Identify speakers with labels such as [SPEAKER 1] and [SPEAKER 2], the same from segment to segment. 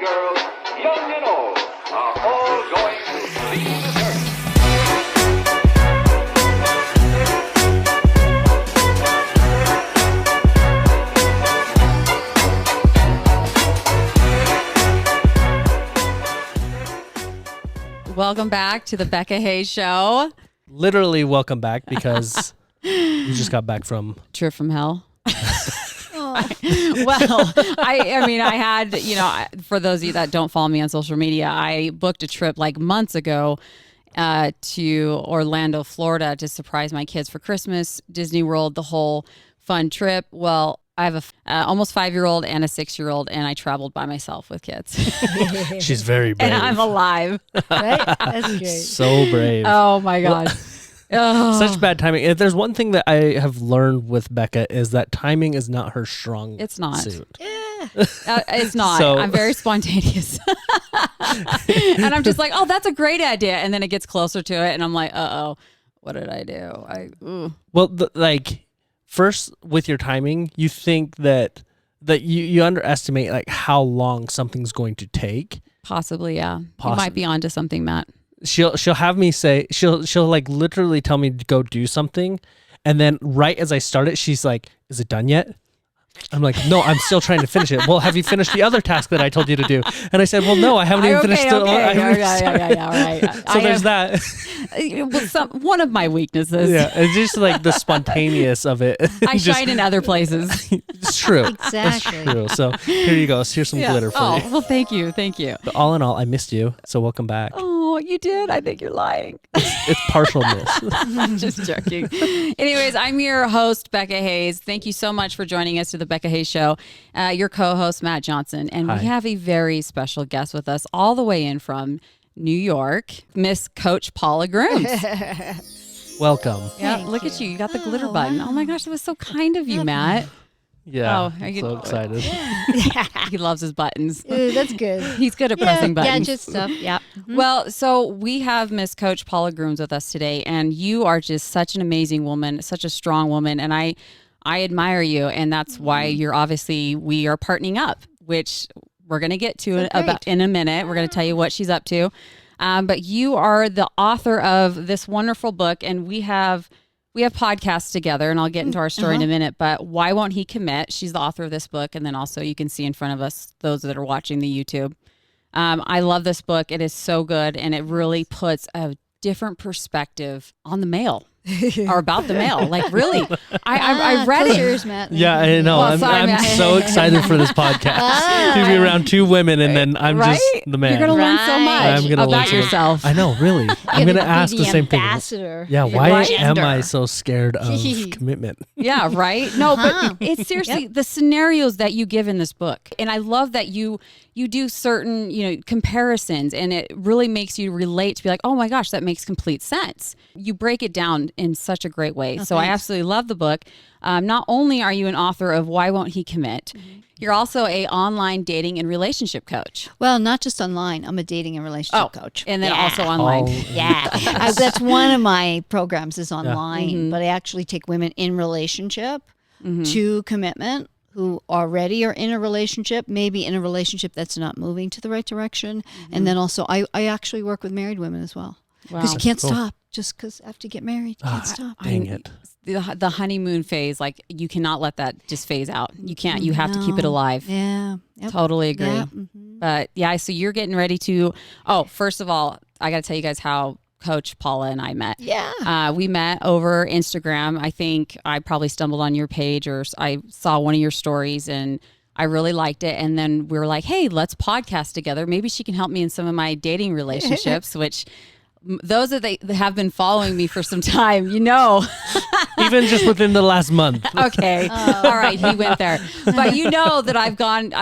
[SPEAKER 1] girls, young and old, are all going to leave this earth.
[SPEAKER 2] Welcome back to the Becka Hayes Show.
[SPEAKER 3] Literally welcome back because you just got back from...
[SPEAKER 2] Trip from hell. Well, I had, for those of you that don't follow me on social media, I booked a trip like months ago to Orlando, Florida to surprise my kids for Christmas, Disney World, the whole fun trip. Well, I have a almost 5-year-old and a 6-year-old, and I traveled by myself with kids.
[SPEAKER 3] She's very brave.
[SPEAKER 2] And I'm alive.
[SPEAKER 4] Right? That's great.
[SPEAKER 3] So brave.
[SPEAKER 2] Oh, my God.
[SPEAKER 3] Such bad timing. If there's one thing that I have learned with Becka is that timing is not her strong
[SPEAKER 2] It's not.
[SPEAKER 3] suit.
[SPEAKER 4] Yeah.
[SPEAKER 2] It's not.
[SPEAKER 3] So-
[SPEAKER 2] I'm very spontaneous. And I'm just like, oh, that's a great idea. And then it gets closer to it, and I'm like, uh-oh, what did I do?
[SPEAKER 3] Well, first with your timing, you think that you underestimate like how long something's going to take.
[SPEAKER 2] Possibly, yeah. You might be onto something, Matt.
[SPEAKER 3] She'll have me say she'll like literally tell me to go do something, and then right as I start it, she's like, "Is it done yet?" I'm like, "No, I'm still trying to finish it." "Well, have you finished the other task that I told you to do?" And I said, "Well, no, I haven't even finished it."
[SPEAKER 2] Yeah, right.
[SPEAKER 3] So there's that.
[SPEAKER 2] One of my weaknesses.
[SPEAKER 3] Yeah, it's just like the spontaneous of it.
[SPEAKER 2] I shine in other places.
[SPEAKER 3] It's true.
[SPEAKER 4] Exactly.
[SPEAKER 3] It's true. So here you go. Here's some glitter for you.
[SPEAKER 2] Well, thank you.
[SPEAKER 3] But all in all, I missed you. So welcome back.
[SPEAKER 2] Oh, you did? I think you're lying.
[SPEAKER 3] It's partial miss.
[SPEAKER 2] I'm just joking. Anyways, I'm your host, Becka Hayes. Thank you so much for joining us to the Becka Hayes Show. Your co-host, Matt Johnson. And
[SPEAKER 3] Hi.
[SPEAKER 2] we have a very special guest with us all the way in from New York, Miss Coach Paula Grooms.
[SPEAKER 3] Welcome.
[SPEAKER 2] Yeah,
[SPEAKER 4] Thank
[SPEAKER 2] look
[SPEAKER 4] you.
[SPEAKER 2] at you. You got the
[SPEAKER 4] Oh,
[SPEAKER 2] glitter button.
[SPEAKER 4] wow.
[SPEAKER 2] Oh my gosh, that was so kind of you, Matt.
[SPEAKER 3] Yeah.
[SPEAKER 2] Oh, are you-
[SPEAKER 3] so excited.
[SPEAKER 2] He loves his buttons.
[SPEAKER 4] That's good.
[SPEAKER 2] He's good at pressing buttons.
[SPEAKER 4] Gadget stuff. Yeah.
[SPEAKER 2] Well, so we have Miss Coach Paula Grooms with us today, and you are just such an amazing woman, such a strong woman, and I admire you, and that's why we are partnering up, which we're going to get to about in a minute. We're going to tell you what she's up to. But you are the author of this wonderful book, and we have podcasts together, and I'll get into our story in a minute, but Why Won't He Commit? She's the author of this book, and then also you can see in front of us, those that are watching the YouTube. I love this book. It is so good, and it really puts a different perspective on the male. Or about the mail. Like, really, I read it.
[SPEAKER 4] Cheers, Matt.
[SPEAKER 3] Yeah, I know.
[SPEAKER 2] Well, sorry,
[SPEAKER 3] I'm
[SPEAKER 2] Matt.
[SPEAKER 3] so excited for this podcast. To be around two women, and then I'm
[SPEAKER 2] Right?
[SPEAKER 3] just the man.
[SPEAKER 2] You're going to learn so
[SPEAKER 4] Right.
[SPEAKER 2] much
[SPEAKER 3] I'm gonna learn
[SPEAKER 2] about
[SPEAKER 3] so much.
[SPEAKER 2] yourself.
[SPEAKER 3] I know, really. I'm going to ask the same thing.
[SPEAKER 4] Ambassador.
[SPEAKER 3] Yeah,
[SPEAKER 4] for
[SPEAKER 3] why
[SPEAKER 4] gender.
[SPEAKER 3] am I so scared of commitment?
[SPEAKER 2] Yeah, right? No,
[SPEAKER 4] Uh-huh.
[SPEAKER 2] but it's seriously the scenarios that you give in this book. And I love that you do certain, comparisons, and it really makes you relate to be like, oh my gosh, that makes complete sense. You break it down in such a great way. So I absolutely love the book. Not only are you an author of Why Won't He Commit, you're also a online dating and relationship coach.
[SPEAKER 4] Well, not just online. I'm a dating and relationship coach.
[SPEAKER 2] And then
[SPEAKER 4] Yeah.
[SPEAKER 2] also online.
[SPEAKER 4] Yeah. That's one of my programs is online, but I actually take women in relationship to commitment who already are in a relationship, maybe in a relationship that's not moving to the right direction. And then also I actually work with married women as well. Because you can't stop just because after you get married, you can't stop.
[SPEAKER 3] Dang it.
[SPEAKER 2] The honeymoon phase, like you cannot let that just phase out. You can't. You have to keep it alive.
[SPEAKER 4] Yeah. Yep.
[SPEAKER 2] Totally agree.
[SPEAKER 4] Yeah.
[SPEAKER 2] But yeah, so you're getting ready to, first of all, I got to tell you guys how Coach Paula and I met.
[SPEAKER 4] Yeah.
[SPEAKER 2] We met over Instagram. I think I probably stumbled on your page or I saw one of your stories and I really liked it. And then we were like, hey, let's podcast together. Maybe she can help me in some of my dating relationships, which those that have been following me for some time,
[SPEAKER 3] Even just within the last month.
[SPEAKER 2] Okay. All right. He went there. But that I've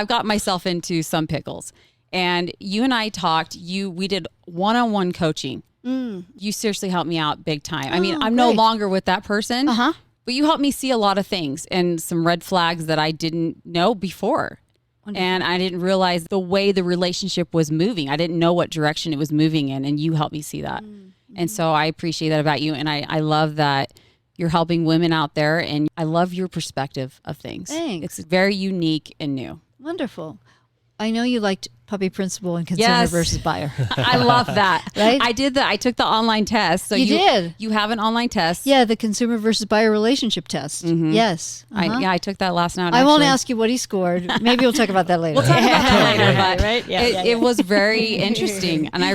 [SPEAKER 2] got myself into some pickles. And you and I talked, we did one-on-one coaching. You seriously helped me out big time. I mean, I'm no longer with that person, but you helped me see a lot of things and some red flags that I didn't know before. And I didn't realize the way the relationship was moving. I didn't know what direction it was moving in, and you helped me see that. And so I appreciate that about you. And I love that you're helping women out there, and I love your perspective of things.
[SPEAKER 4] Thanks.
[SPEAKER 2] It's very unique and new.
[SPEAKER 4] Wonderful. I know you liked puppy principle and consumer
[SPEAKER 2] Yes.
[SPEAKER 4] versus buyer.
[SPEAKER 2] I love that.
[SPEAKER 4] Right?
[SPEAKER 2] I did that. I took the online test. So
[SPEAKER 4] You did?
[SPEAKER 2] You have an online test.
[SPEAKER 4] Yeah, the consumer versus buyer relationship test. Yes.
[SPEAKER 2] I took that last night.
[SPEAKER 4] I won't
[SPEAKER 2] actually.
[SPEAKER 4] ask you what he scored. Maybe we'll talk about that later.
[SPEAKER 2] We'll talk about that later, but
[SPEAKER 4] right? Yeah,
[SPEAKER 2] it was very interesting, and I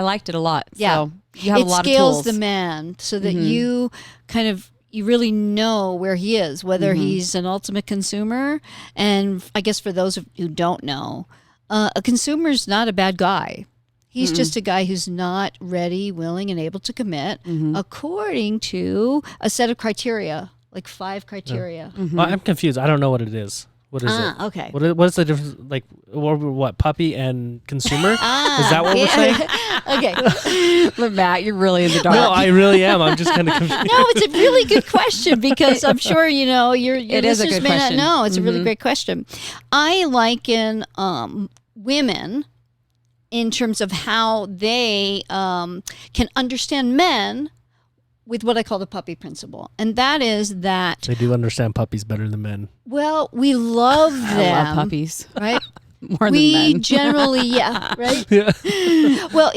[SPEAKER 2] liked it a lot.
[SPEAKER 4] Yeah.
[SPEAKER 2] So you have
[SPEAKER 4] It
[SPEAKER 2] a lot of
[SPEAKER 4] scales
[SPEAKER 2] tools.
[SPEAKER 4] the man so that you you really know where he is, whether he's an ultimate consumer. And I guess for those who don't know, a consumer's not a bad guy. He's just a guy who's not ready, willing, and able to commit according to a set of criteria, like 5 criteria.
[SPEAKER 3] Well, I'm confused. I don't know what it is. What is it?
[SPEAKER 4] Okay.
[SPEAKER 3] What's the difference? Like, what puppy and consumer? Is that what we're saying?
[SPEAKER 4] Okay.
[SPEAKER 2] But Matt, you're really in the dark.
[SPEAKER 3] No, I really am. I'm just kind of confused.
[SPEAKER 4] No, it's a really good question because I'm sure your
[SPEAKER 2] It is a
[SPEAKER 4] listeners
[SPEAKER 2] good
[SPEAKER 4] may
[SPEAKER 2] question.
[SPEAKER 4] not know. It's a really great question. I liken women in terms of how they can understand men with what I call the puppy principle. And that is that,
[SPEAKER 3] They do understand puppies better than men.
[SPEAKER 4] well, we love them.
[SPEAKER 2] I love puppies
[SPEAKER 4] Right?
[SPEAKER 2] more
[SPEAKER 4] We
[SPEAKER 2] than men.
[SPEAKER 4] generally, yeah, right?
[SPEAKER 3] Yeah.
[SPEAKER 4] Well,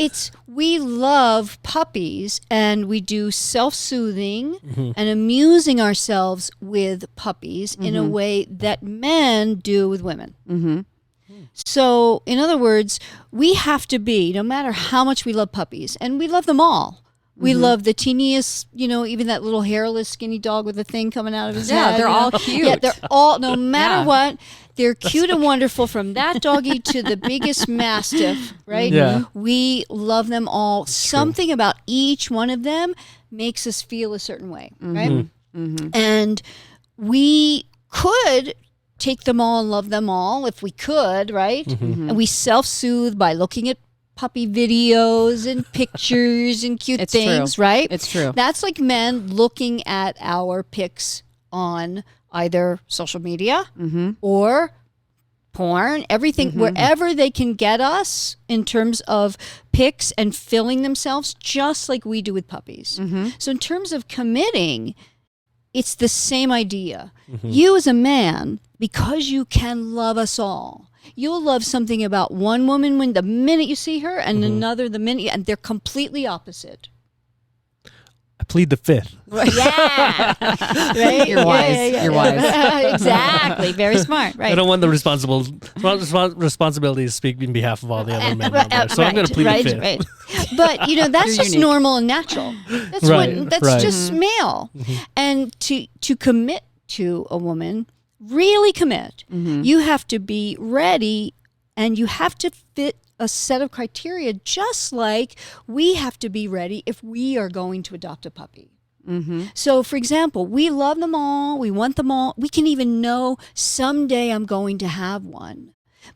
[SPEAKER 4] we love puppies and we do self-soothing and amusing ourselves with puppies in a way that men do with women. So, in other words, we have to be, no matter how much we love puppies, and we love them all. We love the teeniest, even that little hairless, skinny dog with the thing coming out of his head.
[SPEAKER 2] they're all cute.
[SPEAKER 4] Yeah, they're all, no matter
[SPEAKER 2] Yeah.
[SPEAKER 4] what, they're cute and wonderful, from that doggy to the biggest mastiff, right?
[SPEAKER 3] Yeah.
[SPEAKER 4] We love them all. Something about each one of them makes us feel a certain way, right? And we could take them all and love them all if we could, right? And we self-soothe by looking at puppy videos and pictures and cute
[SPEAKER 2] It's
[SPEAKER 4] things,
[SPEAKER 2] true.
[SPEAKER 4] right?
[SPEAKER 2] It's true.
[SPEAKER 4] That's like men looking at our pics on either social media or porn, everything, wherever they can get us in terms of pics and filling themselves, just like we do with puppies. So in terms of committing, it's the same idea. You as a man, because you can love us all, you'll love something about one woman when the minute you see her and another the minute, and they're completely opposite.
[SPEAKER 3] I plead the fifth.
[SPEAKER 4] Yeah. Right?
[SPEAKER 2] You're wise. You're wise.
[SPEAKER 4] Exactly. Very smart. Right.
[SPEAKER 3] I don't want the responsibility to speak in behalf of all the other men out there. So I'm going to plead the fifth.
[SPEAKER 4] Right. But that's
[SPEAKER 2] You're
[SPEAKER 4] just
[SPEAKER 2] unique.
[SPEAKER 4] normal and natural. That's
[SPEAKER 3] Right,
[SPEAKER 4] that's
[SPEAKER 3] right.
[SPEAKER 4] just male. And to commit to a woman, really commit, you have to be ready and you have to fit a set of criteria, just like we have to be ready if we are going to adopt a puppy. So, for example, we love them all. We want them all. We can even know someday I'm going to have one.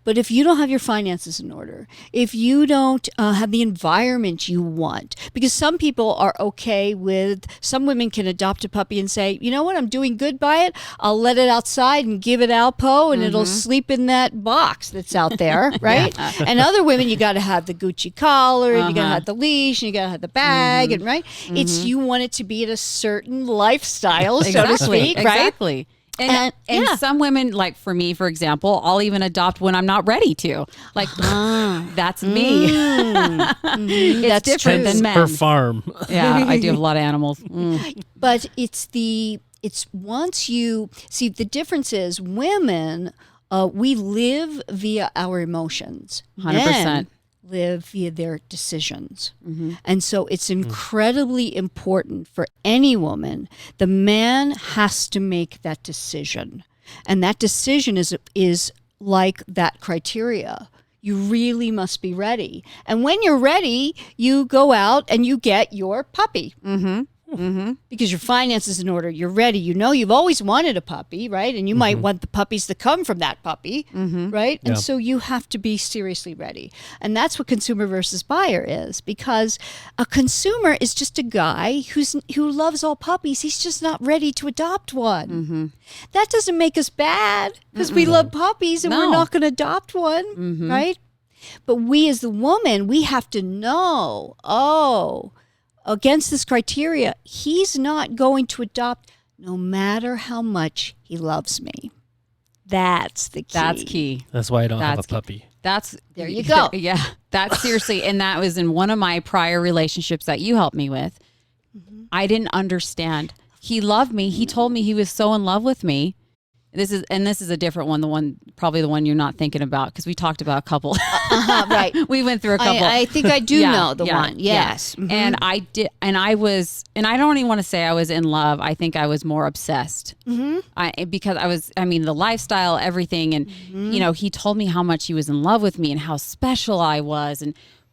[SPEAKER 4] But if you don't have your finances in order, if you don't have the environment you want, because some people are okay with, some women can adopt a puppy and say, you know what, I'm doing good by it. I'll let it outside and give it Alpo and it'll sleep in that box that's out there, right? And other women, you got to have the Gucci collar and you got to have the leash and you got to have the bag, and right? It's, you want it to be at a certain lifestyle, so to speak, right?
[SPEAKER 2] Exactly. And
[SPEAKER 4] yeah.
[SPEAKER 2] some women, like for me, for example, I'll even adopt when I'm not ready to. Like, that's me. It's
[SPEAKER 4] That's
[SPEAKER 2] different
[SPEAKER 4] true.
[SPEAKER 2] than men.
[SPEAKER 3] Her farm.
[SPEAKER 2] Yeah, I do have a lot of animals.
[SPEAKER 4] But it's once you see, the difference is women, we live via our emotions.
[SPEAKER 2] 100%.
[SPEAKER 4] Men live via their decisions. And so it's incredibly important for any woman. The man has to make that decision. And that decision is like that criteria. You really must be ready. And when you're ready, you go out and you get your puppy. Because your finances in order, you're ready. You've always wanted a puppy, right? And you might want the puppies that come from that puppy, right? And
[SPEAKER 3] Yeah.
[SPEAKER 4] so you have to be seriously ready. And that's what consumer versus buyer is, because a consumer is just a guy who loves all puppies. He's just not ready to adopt one. That doesn't make us bad because we love puppies and we're
[SPEAKER 2] No.
[SPEAKER 4] not going to adopt one, right? But we as the woman, we have to know, against this criteria, he's not going to adopt no matter how much he loves me. That's the key.
[SPEAKER 2] That's key.
[SPEAKER 3] That's why I don't have a
[SPEAKER 2] That's key.
[SPEAKER 3] puppy.
[SPEAKER 4] There you go.
[SPEAKER 2] Yeah, that's seriously. And that was in one of my prior relationships that you helped me with. I didn't understand. He loved me. He told me he was so in love with me. This is a different one. Probably the one you're not thinking about, because we talked about a couple.
[SPEAKER 4] Right.
[SPEAKER 2] We went through a couple.
[SPEAKER 4] I think I do know the one. Yes.
[SPEAKER 2] Yeah. And I did, and I don't even want to say I was in love. I think I was more obsessed. Because the lifestyle, everything. And, he told me how much he was in love with me and how special I was.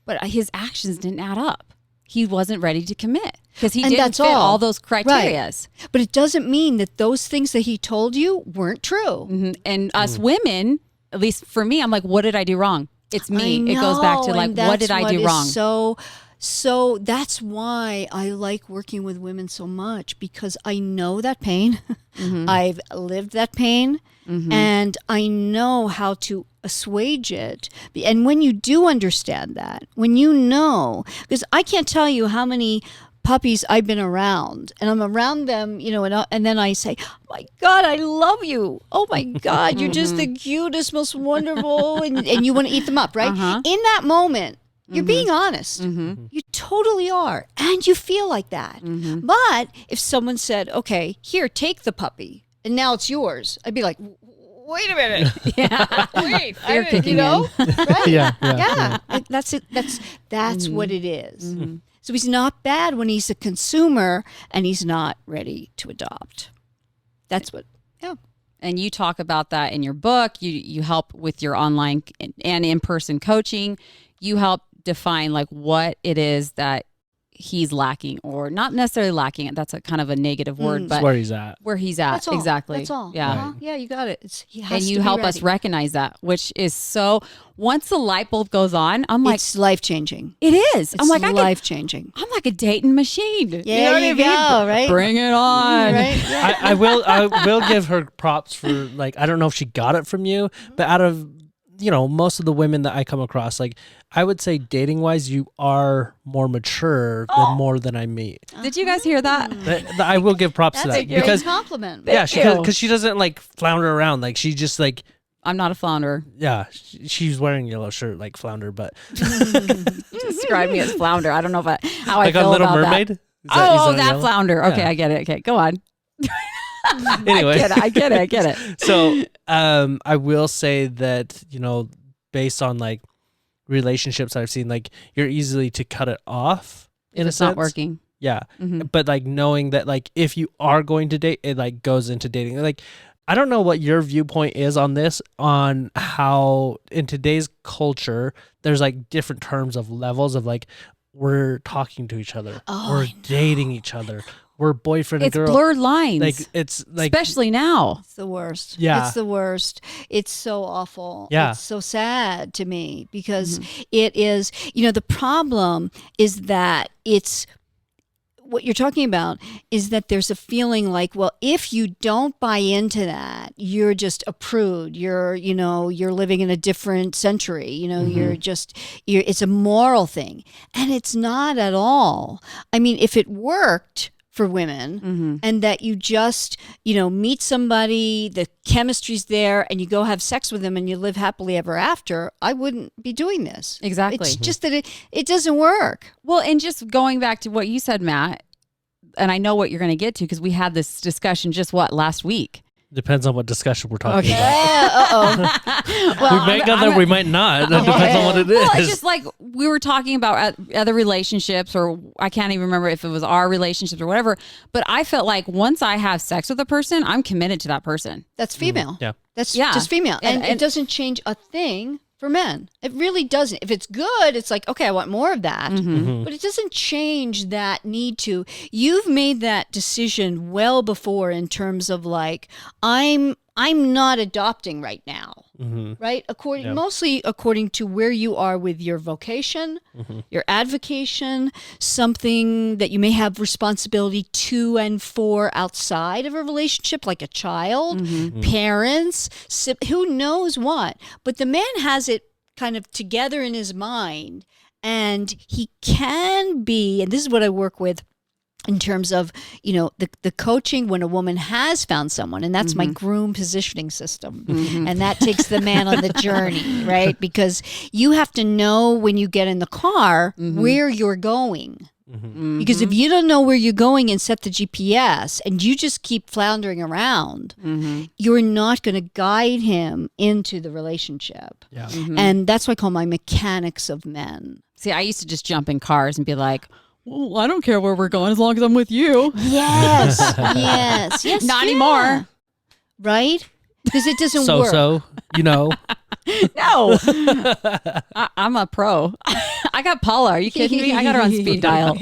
[SPEAKER 2] But his actions didn't add up. He wasn't ready to commit because he didn't fit all those criteria.
[SPEAKER 4] Right. But it doesn't mean that those things that he told you weren't true.
[SPEAKER 2] And us women, at least for me, I'm like, what did I do wrong? It's me. It goes back to like, what did I do wrong?
[SPEAKER 4] So that's why I like working with women so much, because I know that pain. I've lived that pain, and I know how to assuage it. And when you do understand that, when you know, because I can't tell you how many puppies I've been around, and I'm around them, and then I say, oh my God, I love you. Oh my God, you're just the cutest, most wonderful, and you want to eat them up, right? In that moment, you're being honest. You totally are. And you feel like that. But if someone said, okay, here, take the puppy, and now it's yours, I'd be like, wait a minute. Wait,
[SPEAKER 2] Fear kicking
[SPEAKER 4] right?
[SPEAKER 3] Yeah.
[SPEAKER 4] That's it. That's what it is. So he's not bad when he's a consumer and he's not ready to adopt. That's what. Yeah.
[SPEAKER 2] And you talk about that in your book. You help with your online and in-person coaching. You help define like what it is that he's lacking, or not necessarily lacking. That's a kind of a negative word, but
[SPEAKER 3] where he's at.
[SPEAKER 4] That's all.
[SPEAKER 2] Exactly.
[SPEAKER 4] That's all.
[SPEAKER 2] Yeah.
[SPEAKER 4] Yeah, you got it.
[SPEAKER 2] And you help us recognize that, which is so, once the light bulb goes on, I'm like,
[SPEAKER 4] it's life-changing.
[SPEAKER 2] it is. I'm like,
[SPEAKER 4] life-changing.
[SPEAKER 2] I'm like a dating machine.
[SPEAKER 4] Yeah, you go, right?
[SPEAKER 2] Bring it on.
[SPEAKER 4] Right? Yeah.
[SPEAKER 3] I will give her props for, like, I don't know if she got it from you, but out of most of the women that I come across, like, I would say dating wise, you are more mature than I meet.
[SPEAKER 2] Did you guys hear that?
[SPEAKER 3] I will give props to that,
[SPEAKER 4] a great compliment.
[SPEAKER 3] Yeah, because she doesn't like flounder around. Like, she just like,
[SPEAKER 2] I'm not a flounder.
[SPEAKER 3] yeah, she's wearing a yellow shirt like Flounder, but
[SPEAKER 2] Describe me as flounder. I don't know how I
[SPEAKER 3] like
[SPEAKER 2] feel
[SPEAKER 3] a Little
[SPEAKER 2] about
[SPEAKER 3] Mermaid.
[SPEAKER 2] that.
[SPEAKER 3] Is that
[SPEAKER 2] That
[SPEAKER 3] yellow?
[SPEAKER 2] flounder. Okay,
[SPEAKER 3] Yeah.
[SPEAKER 2] I get it. Okay, go on.
[SPEAKER 3] Anyway,
[SPEAKER 2] I get it.
[SPEAKER 3] So I will say that, based on like relationships I've seen, like, you're easily to cut it off in a
[SPEAKER 2] It's
[SPEAKER 3] sense.
[SPEAKER 2] not working.
[SPEAKER 3] Yeah.
[SPEAKER 2] Mhm.
[SPEAKER 3] But like knowing that, like, if you are going to date, it like goes into dating. Like, I don't know what your viewpoint is on this, on how in today's culture, there's like different terms of levels of like, we're talking to each other, we're dating each other, we're boyfriend
[SPEAKER 2] It's
[SPEAKER 3] and girl.
[SPEAKER 2] blurred lines.
[SPEAKER 3] Like, it's like,
[SPEAKER 2] especially now.
[SPEAKER 4] It's the worst.
[SPEAKER 3] Yeah.
[SPEAKER 4] It's the worst. It's so awful.
[SPEAKER 3] Yeah.
[SPEAKER 4] It's so sad to me, because it is, the problem is that it's, what you're talking about is that there's a feeling like, well, if you don't buy into that, you're just a prude. You're living in a different century. It's a moral thing. And it's not at all. I mean, if it worked for women, and that you just, meet somebody, the chemistry's there, and you go have sex with them and you live happily ever after, I wouldn't be doing this.
[SPEAKER 2] Exactly.
[SPEAKER 4] It's just that it doesn't work.
[SPEAKER 2] Well, and just going back to what you said, Matt, and I know what you're going to get to, because we had this discussion last week.
[SPEAKER 3] depends on what discussion we're talking about.
[SPEAKER 4] Yeah,
[SPEAKER 2] Well,
[SPEAKER 3] We might go there, we might not. It depends on what it is.
[SPEAKER 2] Well, it's just like we were talking about other relationships, or I can't even remember if it was our relationships or whatever. But I felt like once I have sex with a person, I'm committed to that person.
[SPEAKER 4] that's female.
[SPEAKER 3] Yeah.
[SPEAKER 4] That's
[SPEAKER 2] Yeah.
[SPEAKER 4] just female. And
[SPEAKER 2] And-
[SPEAKER 4] it doesn't change a thing for men. It really doesn't. If it's good, it's like, okay, I want more of that. But it doesn't change that need to. You've made that decision well before in terms of like, I'm not adopting right now. Right? Mostly according to where you are with your vocation, your advocation, something that you may have responsibility to and for outside of a relationship, like a child, parents, who knows what. But the man has it kind of together in his mind, and he can be, and this is what I work with in terms of, the coaching when a woman has found someone, and that's my groom positioning system. And that takes the man on the journey, right? Because you have to know when you get in the car where you're going. Because if you don't know where you're going and set the GPS and you just keep floundering around, you're not going to guide him into the relationship.
[SPEAKER 3] Yeah.
[SPEAKER 4] And that's what I call my mechanics of men.
[SPEAKER 2] See, I used to just jump in cars and be like, well, I don't care where we're going as long as I'm with you.
[SPEAKER 4] Yes, yes.
[SPEAKER 2] Not anymore.
[SPEAKER 4] Right? Because it doesn't work.
[SPEAKER 3] So,
[SPEAKER 2] No. I'm a pro. I got Paula. Are you kidding me? I got her on speed dial.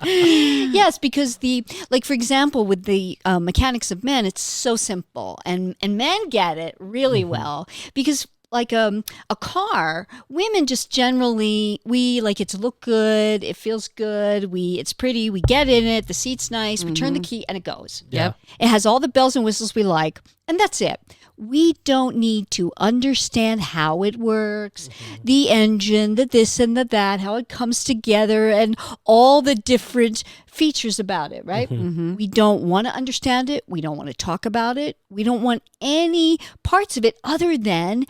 [SPEAKER 4] Yes, because for example, with the mechanics of men, it's so simple. And men get it really well because like a car, women just generally, we like it to look good, it feels good, it's pretty, we get in it, the seat's nice, we turn the key and it goes.
[SPEAKER 2] Yep.
[SPEAKER 4] It has all the bells and whistles we like, and that's it. We don't need to understand how it works, the engine, the this and the that, how it comes together, and all the different features about it, right? We don't want to understand it. We don't want to talk about it. We don't want any parts of it other than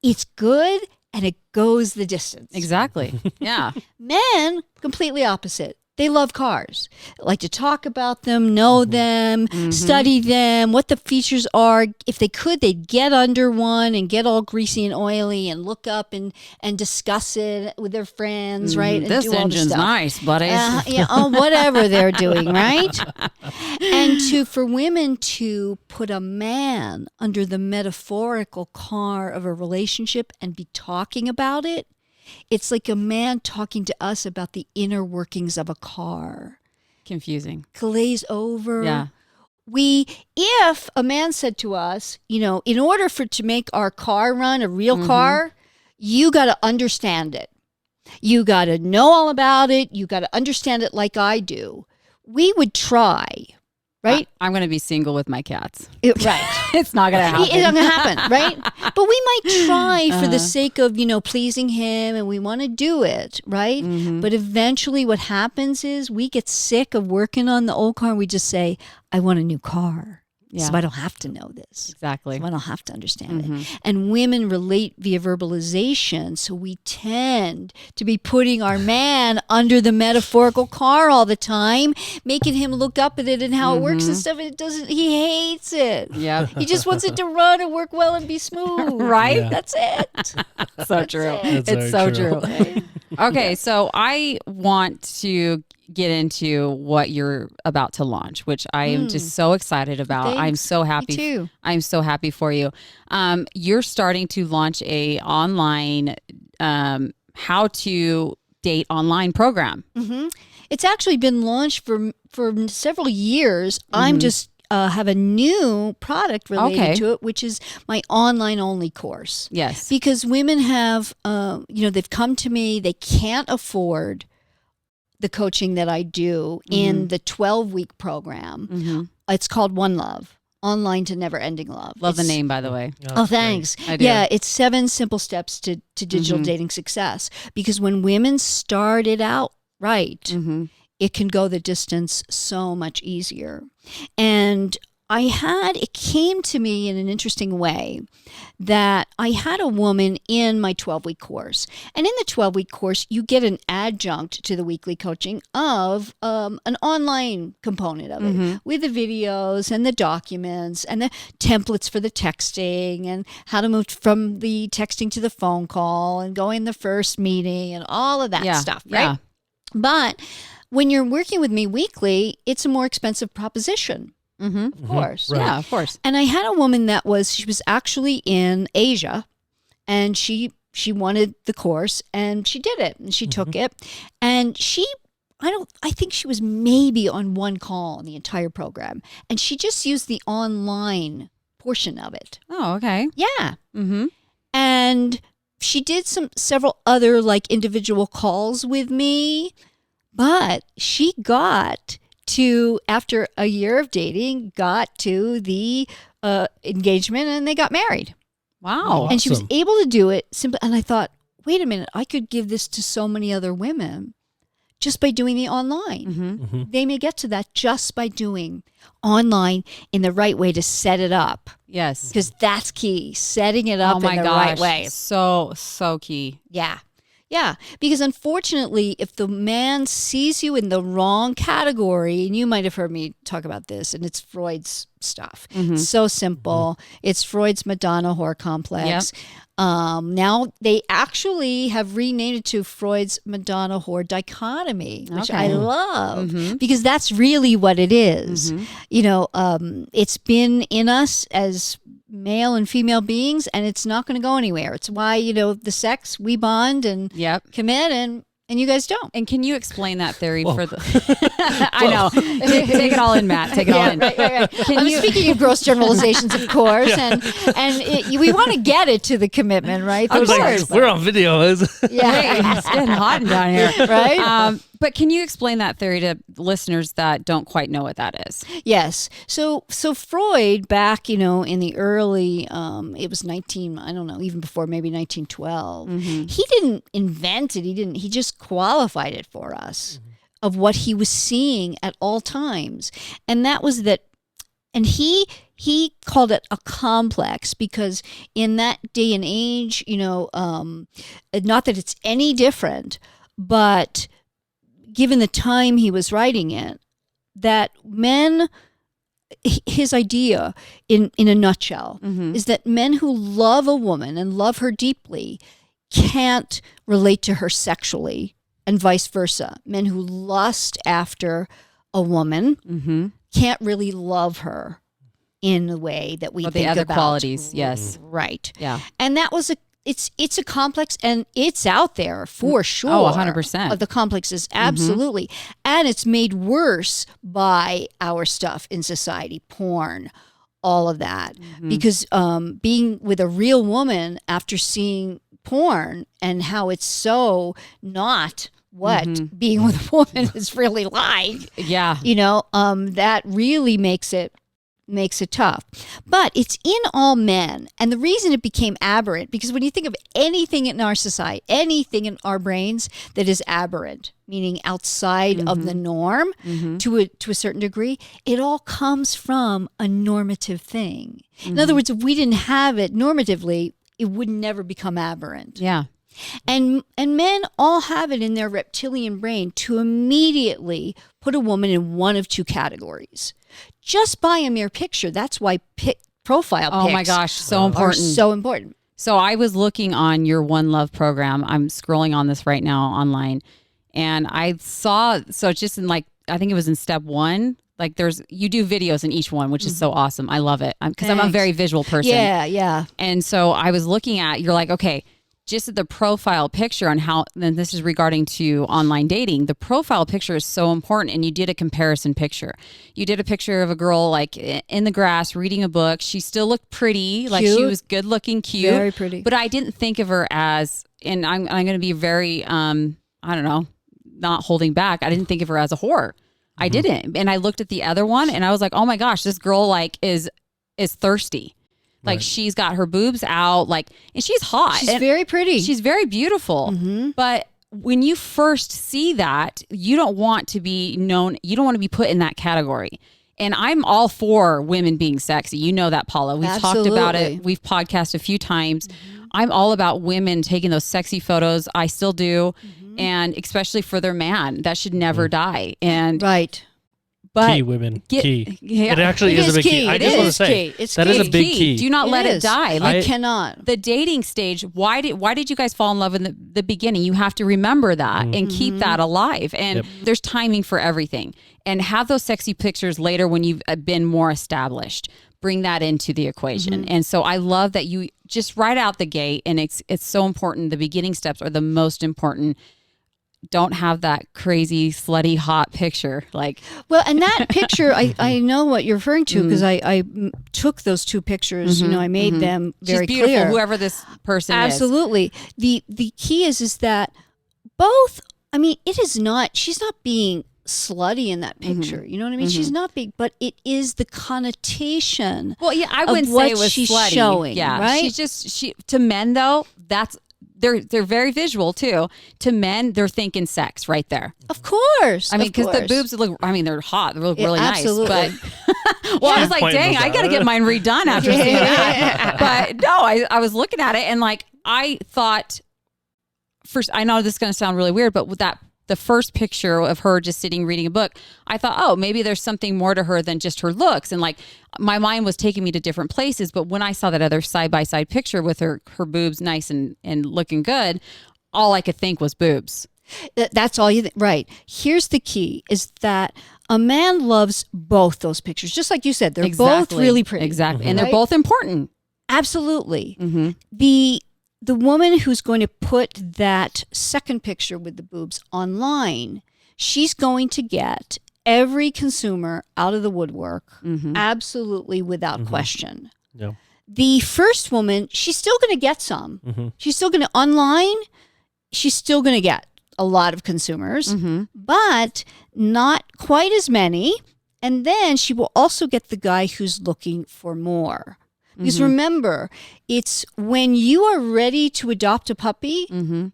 [SPEAKER 4] it's good and it goes the distance.
[SPEAKER 2] Exactly. Yeah.
[SPEAKER 4] Men, completely opposite. They love cars, like to talk about them, know them, study them, what the features are. If they could, they'd get under one and get all greasy and oily and look up and discuss it with their friends, right? And
[SPEAKER 2] This
[SPEAKER 4] do all the
[SPEAKER 2] engine's
[SPEAKER 4] stuff.
[SPEAKER 2] nice, buddy.
[SPEAKER 4] Whatever they're doing, right? And for women to put a man under the metaphorical car of a relationship and be talking about it, it's like a man talking to us about the inner workings of a car.
[SPEAKER 2] Confusing.
[SPEAKER 4] Glaze over.
[SPEAKER 2] Yeah.
[SPEAKER 4] If a man said to us, in order to make our car run, a real car, you got to understand it. You got to know all about it. You got to understand it like I do. We would try, right?
[SPEAKER 2] I'm going to be single with my cats.
[SPEAKER 4] Right.
[SPEAKER 2] It's not going to happen.
[SPEAKER 4] It's not going to happen, right? But we might try for the sake of, pleasing him, and we want to do it, right? But eventually what happens is we get sick of working on the old car and we just say, I want a new car.
[SPEAKER 2] Yeah.
[SPEAKER 4] So I don't have to know this.
[SPEAKER 2] Exactly.
[SPEAKER 4] So I don't have to understand it. And women relate via verbalization. So we tend to be putting our man under the metaphorical car all the time, making him look up at it and how it works and stuff. He hates it.
[SPEAKER 2] Yeah.
[SPEAKER 4] He just wants it to run and work well and be smooth.
[SPEAKER 2] Right?
[SPEAKER 3] Yeah.
[SPEAKER 4] That's it.
[SPEAKER 2] So true.
[SPEAKER 3] That's
[SPEAKER 2] It's
[SPEAKER 3] very
[SPEAKER 2] so true. Okay, so I want to get into what you're about to launch, which I am just so excited about.
[SPEAKER 4] Thanks.
[SPEAKER 2] I'm so happy.
[SPEAKER 4] Me too.
[SPEAKER 2] I'm so happy for you. You're starting to launch a online how to date online program.
[SPEAKER 4] It's actually been launched for several years. I'm just have a new product related to it, which is my online only course.
[SPEAKER 2] Yes.
[SPEAKER 4] Because women have, they've come to me, they can't afford the coaching that I do in the 12-week program. It's called One Love, Online to Never Ending Love.
[SPEAKER 2] Love the name, by the way.
[SPEAKER 4] Oh, thanks.
[SPEAKER 2] I do.
[SPEAKER 4] Yeah, it's 7 simple steps to digital dating success. Because when women start it out right, it can go the distance so much easier. And it came to me in an interesting way that I had a woman in my 12-week course. And in the 12-week course, you get an adjunct to the weekly coaching of an online component of it with the videos and the documents and the templates for the texting and how to move from the texting to the phone call and going the first meeting and all of that stuff, right?
[SPEAKER 2] Yeah.
[SPEAKER 4] But when you're working with me weekly, it's a more expensive proposition. Of course.
[SPEAKER 3] Right.
[SPEAKER 2] Yeah, of course.
[SPEAKER 4] And I had a woman she was actually in Asia, and she wanted the course, and she did it, and she took it. And I think she was maybe on one call in the entire program, and she just used the online portion of it.
[SPEAKER 2] Oh, okay.
[SPEAKER 4] Yeah. And she did several other individual calls with me, but she got to, after a year of dating, got to the engagement, and they got married.
[SPEAKER 2] Wow.
[SPEAKER 4] And she was
[SPEAKER 3] Awesome.
[SPEAKER 4] able to do it simply. And I thought, wait a minute, I could give this to so many other women just by doing the online. They may get to that just by doing online in the right way to set it up.
[SPEAKER 2] Yes.
[SPEAKER 4] Because that's key, setting it up in the right way.
[SPEAKER 2] So key.
[SPEAKER 4] Yeah. Yeah. Because unfortunately, if the man sees you in the wrong category, and you might have heard me talk about this, and it's Freud's stuff. It's so simple. It's Freud's Madonna whore complex. Now they actually have renamed it to Freud's Madonna whore dichotomy, which I love because that's really what it is. You know, it's been in us as male and female beings, and it's not going to go anywhere. It's why, you know, the sex, we bond and commit, and you guys don't.
[SPEAKER 2] And can you explain that theory for the... I know. Take it all in, Matt. Take it all in.
[SPEAKER 4] Right. I'm speaking in gross generalizations, of course, and we want to get it to the commitment, right?
[SPEAKER 3] I was like, we're on video.
[SPEAKER 2] Yeah, it's getting hot down here.
[SPEAKER 4] Right?
[SPEAKER 2] But can you explain that theory to listeners that don't quite know what that is?
[SPEAKER 4] Yes. So Freud, back, you know, in the early, it was even before maybe 1912, he didn't invent it. He just qualified it for us of what he was seeing at all times. And that was that, and he called it a complex because in that day and age, you know, not that it's any different, but given the time he was writing it, that men, his idea in a nutshell is that men who love a woman and love her deeply can't relate to her sexually, and vice versa. Men who lust after a woman can't really love her in the way that we think
[SPEAKER 2] the other
[SPEAKER 4] about.
[SPEAKER 2] Qualities, yes.
[SPEAKER 4] Right.
[SPEAKER 2] Yeah.
[SPEAKER 4] And that was it's a complex, and it's out there for sure.
[SPEAKER 2] Oh, 100%.
[SPEAKER 4] Of the complexes, absolutely. And it's made worse by our stuff in society, porn, all of that. Because being with a real woman after seeing porn and how it's so not what being with a woman is really like.
[SPEAKER 2] Yeah.
[SPEAKER 4] You know, that really makes it tough. But it's in all men. And the reason it became aberrant, because when you think of anything in our society, anything in our brains that is aberrant, meaning outside of the norm to a certain degree, it all comes from a normative thing. In other words, if we didn't have it normatively, it would never become aberrant.
[SPEAKER 2] Yeah.
[SPEAKER 4] And men all have it in their reptilian brain to immediately put a woman in one of two categories. Just by a mere picture. That's why profile pics.
[SPEAKER 2] Oh my gosh, so important.
[SPEAKER 4] Are so important.
[SPEAKER 2] So I was looking on your One Love program. I'm scrolling on this right now online, and I saw, so it's just in like, I think it was in step 1. Like you do videos in each one, which is so awesome. I love it because I'm a very visual person.
[SPEAKER 4] Yeah.
[SPEAKER 2] And so I was looking at, you're like, okay, just at the profile picture on how, then this is regarding to online dating, the profile picture is so important. And you did a comparison picture. You did a picture of a girl like in the grass reading a book. She still looked pretty, like she was good looking, cute.
[SPEAKER 4] Very pretty.
[SPEAKER 2] But I didn't think of her as, and I'm going to be very, I don't know, not holding back. I didn't think of her as a whore. I didn't. And I looked at the other one and I was like, oh my gosh, this girl like is thirsty. Like she's got her boobs out, like, and she's hot.
[SPEAKER 4] She's very pretty.
[SPEAKER 2] She's very beautiful. But when you first see that, you don't want to be known. You don't want to be put in that category. And I'm all for women being sexy. You know that, Paula. We've talked about it. We've podcasted a few times. I'm all about women taking those sexy photos. I still do. And especially for their man, that should never die. And but
[SPEAKER 3] key, women. Key.
[SPEAKER 2] Yeah,
[SPEAKER 3] it actually is a big key. I just want to say that is a big key.
[SPEAKER 2] Do not let it die.
[SPEAKER 4] Like, I cannot.
[SPEAKER 2] The dating stage, why did you guys fall in love in the beginning? You have to remember that and keep that alive. And there's timing for everything. And have those sexy pictures later when you've been more established. Bring that into the equation. And so I love that you just right out the gate, and it's so important. The beginning steps are the most important. Don't have that crazy, slutty, hot picture. Like,
[SPEAKER 4] well, and that picture, I know what you're referring to because I took those two pictures. You know, I made them very
[SPEAKER 2] She's beautiful,
[SPEAKER 4] clear.
[SPEAKER 2] whoever this person is.
[SPEAKER 4] Absolutely. The key is that both. I mean, it is not. She's not being slutty in that picture. You know what I mean? She's not being, but it is the connotation.
[SPEAKER 2] Well, yeah, I wouldn't say it was
[SPEAKER 4] she's
[SPEAKER 2] slutty.
[SPEAKER 4] showing.
[SPEAKER 2] Yeah,
[SPEAKER 4] right.
[SPEAKER 2] She's just to men though. they're very visual too. To men, they're thinking sex right there.
[SPEAKER 4] Of course.
[SPEAKER 2] I mean,
[SPEAKER 4] of
[SPEAKER 2] because the
[SPEAKER 4] course.
[SPEAKER 2] boobs look, I mean, they're hot. They look really
[SPEAKER 4] absolutely.
[SPEAKER 2] nice. But, well, I was like,
[SPEAKER 3] Pointing
[SPEAKER 2] dang,
[SPEAKER 3] those
[SPEAKER 2] I got to
[SPEAKER 3] out.
[SPEAKER 2] get mine redone after seeing that. But no, I was looking at it and like, I thought, first, I know this is going to sound really weird, but with that, the first picture of her just sitting reading a book, I thought, oh, maybe there's something more to her than just her looks. And like my mind was taking me to different places. But when I saw that other side-by-side picture with her boobs nice and looking good, all I could think was boobs.
[SPEAKER 4] That's all you think. Right. Here's the key is that a man loves both those pictures. Just like you said, they're both really pretty.
[SPEAKER 2] Exactly. And they're both important.
[SPEAKER 4] Absolutely.
[SPEAKER 2] Mm-hmm.
[SPEAKER 4] The woman who's going to put that second picture with the boobs online, she's going to get every consumer out of the woodwork, absolutely without question.
[SPEAKER 3] Yeah.
[SPEAKER 4] The first woman, she's still going to get some. She's still going to online. She's still going to get a lot of consumers, but not quite as many. And then she will also get the guy who's looking for more. Because remember, it's when you are ready to adopt a puppy,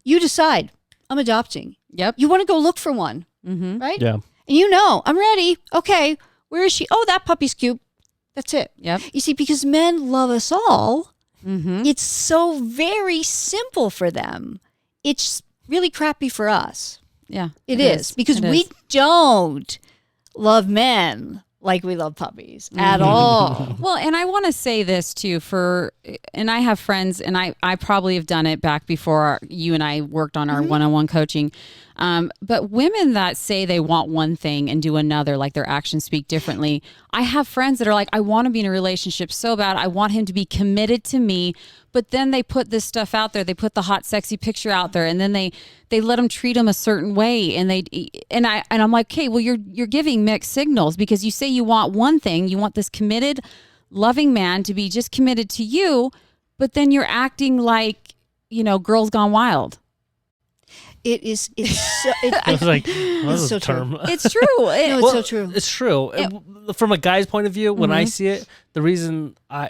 [SPEAKER 4] you decide, I'm adopting.
[SPEAKER 2] Yep.
[SPEAKER 4] You want to go look for one, right?
[SPEAKER 3] Yeah.
[SPEAKER 4] And you know, I'm ready. Okay, where is she? Oh, that puppy's cute. That's it.
[SPEAKER 2] Yep.
[SPEAKER 4] You see, because men love us all, it's so very simple for them. It's really crappy for us.
[SPEAKER 2] Yeah.
[SPEAKER 4] It is. Because we don't love men like we love puppies at all.
[SPEAKER 2] Well, and I want to say this too and I have friends, and I probably have done it back before you and I worked on our one-on-one coaching. But women that say they want one thing and do another, like their actions speak differently. I have friends that are like, I want to be in a relationship so bad. I want him to be committed to me. But then they put this stuff out there. They put the hot, sexy picture out there, and then they let them treat them a certain way. And I'm like, okay, well, you're giving mixed signals, because you say you want one thing, you want this committed, loving man to be just committed to you, but then you're acting like, Girls Gone Wild.
[SPEAKER 4] It's so,
[SPEAKER 3] I was like, what's
[SPEAKER 4] so
[SPEAKER 3] this term?
[SPEAKER 2] It's true.
[SPEAKER 4] no, it's so true.
[SPEAKER 3] It's true. From a guy's point of view, when I see it, the reason I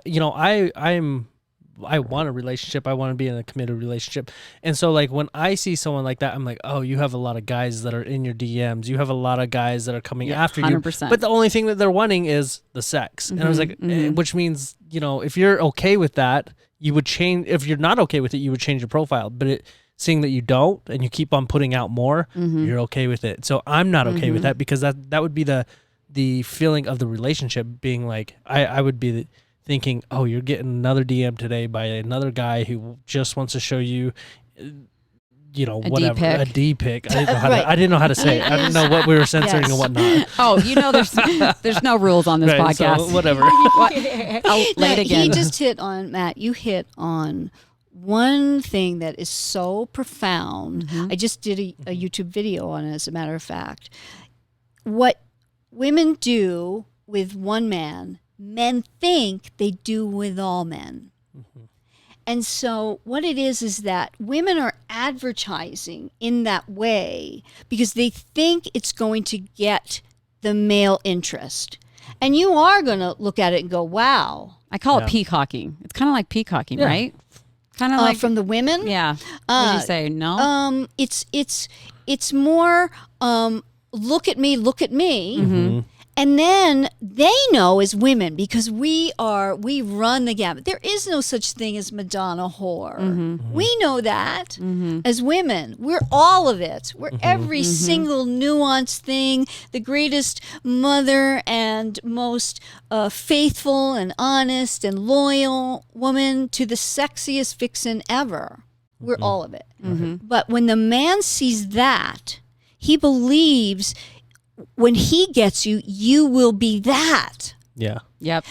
[SPEAKER 3] want a relationship. I want to be in a committed relationship. And so like when I see someone like that, I'm like, oh, you have a lot of guys that are in your DMs. You have a lot of guys that are coming after
[SPEAKER 2] 100%.
[SPEAKER 3] you. But the only thing that they're wanting is the sex. And I was like, which means, if you're okay with that, you would change. If you're not okay with it, you would change your profile. But seeing that you don't and you keep on putting out more, you're okay with it. So I'm not okay with that, because that would be the feeling of the relationship being like, I would be thinking, oh, you're getting another DM today by another guy who just wants to show you, whatever, a D pic. I didn't know how to say it. I didn't know what we were censoring and whatnot.
[SPEAKER 2] Oh, there's no rules on this podcast.
[SPEAKER 3] So whatever.
[SPEAKER 2] I'll lay it again.
[SPEAKER 4] He just hit on, Matt, you hit on one thing that is so profound. I just did a YouTube video on it, as a matter of fact. What women do with one man, men think they do with all men. And so what it is that women are advertising in that way because they think it's going to get the male interest. And you are going to look at it and go, wow.
[SPEAKER 2] I call it peacocking. It's kind of like peacocking, right? Kind of like
[SPEAKER 4] from the women?
[SPEAKER 2] Yeah. What did you say? No?
[SPEAKER 4] It's more look at me. And then they know as women, because we run the gamut. There is no such thing as Madonna whore. We know that as women. We're all of it. We're every single nuanced thing, the greatest mother and most faithful and honest and loyal woman to the sexiest vixen ever. We're all of it. But when the man sees that, he believes when he gets you, you will be that.
[SPEAKER 3] Yeah.
[SPEAKER 2] Yep.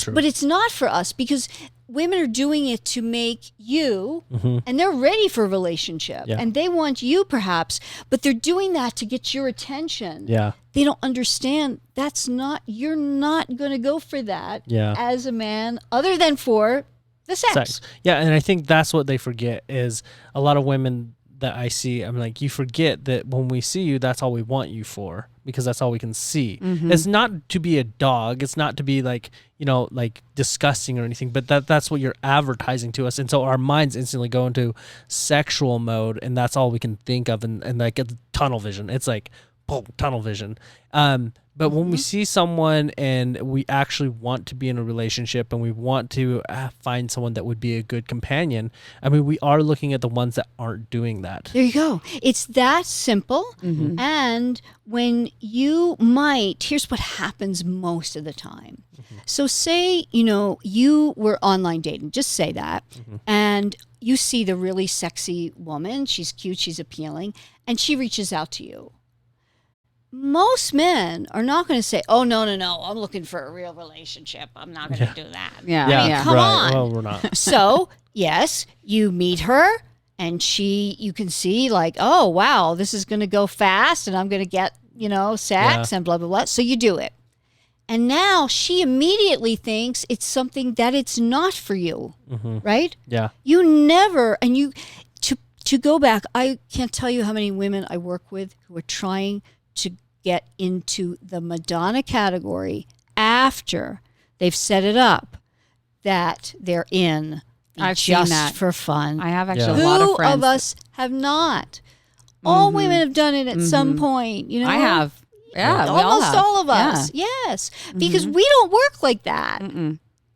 [SPEAKER 4] But it's not for us, because women are doing it to make you, and they're ready for a relationship, and they want you perhaps, but they're doing that to get your attention.
[SPEAKER 3] Yeah.
[SPEAKER 4] They don't understand you're not going to go for that as a man, other than for the sex.
[SPEAKER 3] Yeah, and I think that's what they forget is a lot of women, that I see, I'm like, you forget that when we see you, that's all we want you for, because that's all we can see. It's not to be a dog. It's not to be like, like disgusting or anything, but that's what you're advertising to us. And so our minds instantly go into sexual mode, and that's all we can think of. And like it's tunnel vision. It's like, boom, tunnel vision. But when we see someone and we actually want to be in a relationship and we want to find someone that would be a good companion, I mean, we are looking at the ones that aren't doing that.
[SPEAKER 4] There you go. It's that simple. And when here's what happens most of the time. So say, you were online dating, just say that, and you see the really sexy woman, she's cute, she's appealing, and she reaches out to you. Most men are not going to say, "Oh, no, I'm looking for a real relationship. I'm not going to do that." Come on.
[SPEAKER 3] Well, we're not.
[SPEAKER 4] So, yes, you meet her and you can see like, "Oh, wow, this is going to go fast and I'm going to get, sex and blah, blah, blah." So you do it. And now she immediately thinks it's something that it's not for you, right?
[SPEAKER 3] Yeah.
[SPEAKER 4] You never, and to go back, I can't tell you how many women I work with who are trying to get into the Madonna category after they've set it up that they're in
[SPEAKER 2] I've
[SPEAKER 4] just
[SPEAKER 2] seen that.
[SPEAKER 4] For fun.
[SPEAKER 2] I have actually
[SPEAKER 4] Who
[SPEAKER 2] a lot of friends.
[SPEAKER 4] of us have not? All women have done it at some point,
[SPEAKER 2] I have. Yeah, we
[SPEAKER 4] almost
[SPEAKER 2] have.
[SPEAKER 4] all of us.
[SPEAKER 2] Yeah.
[SPEAKER 4] Yes, because we don't work like that.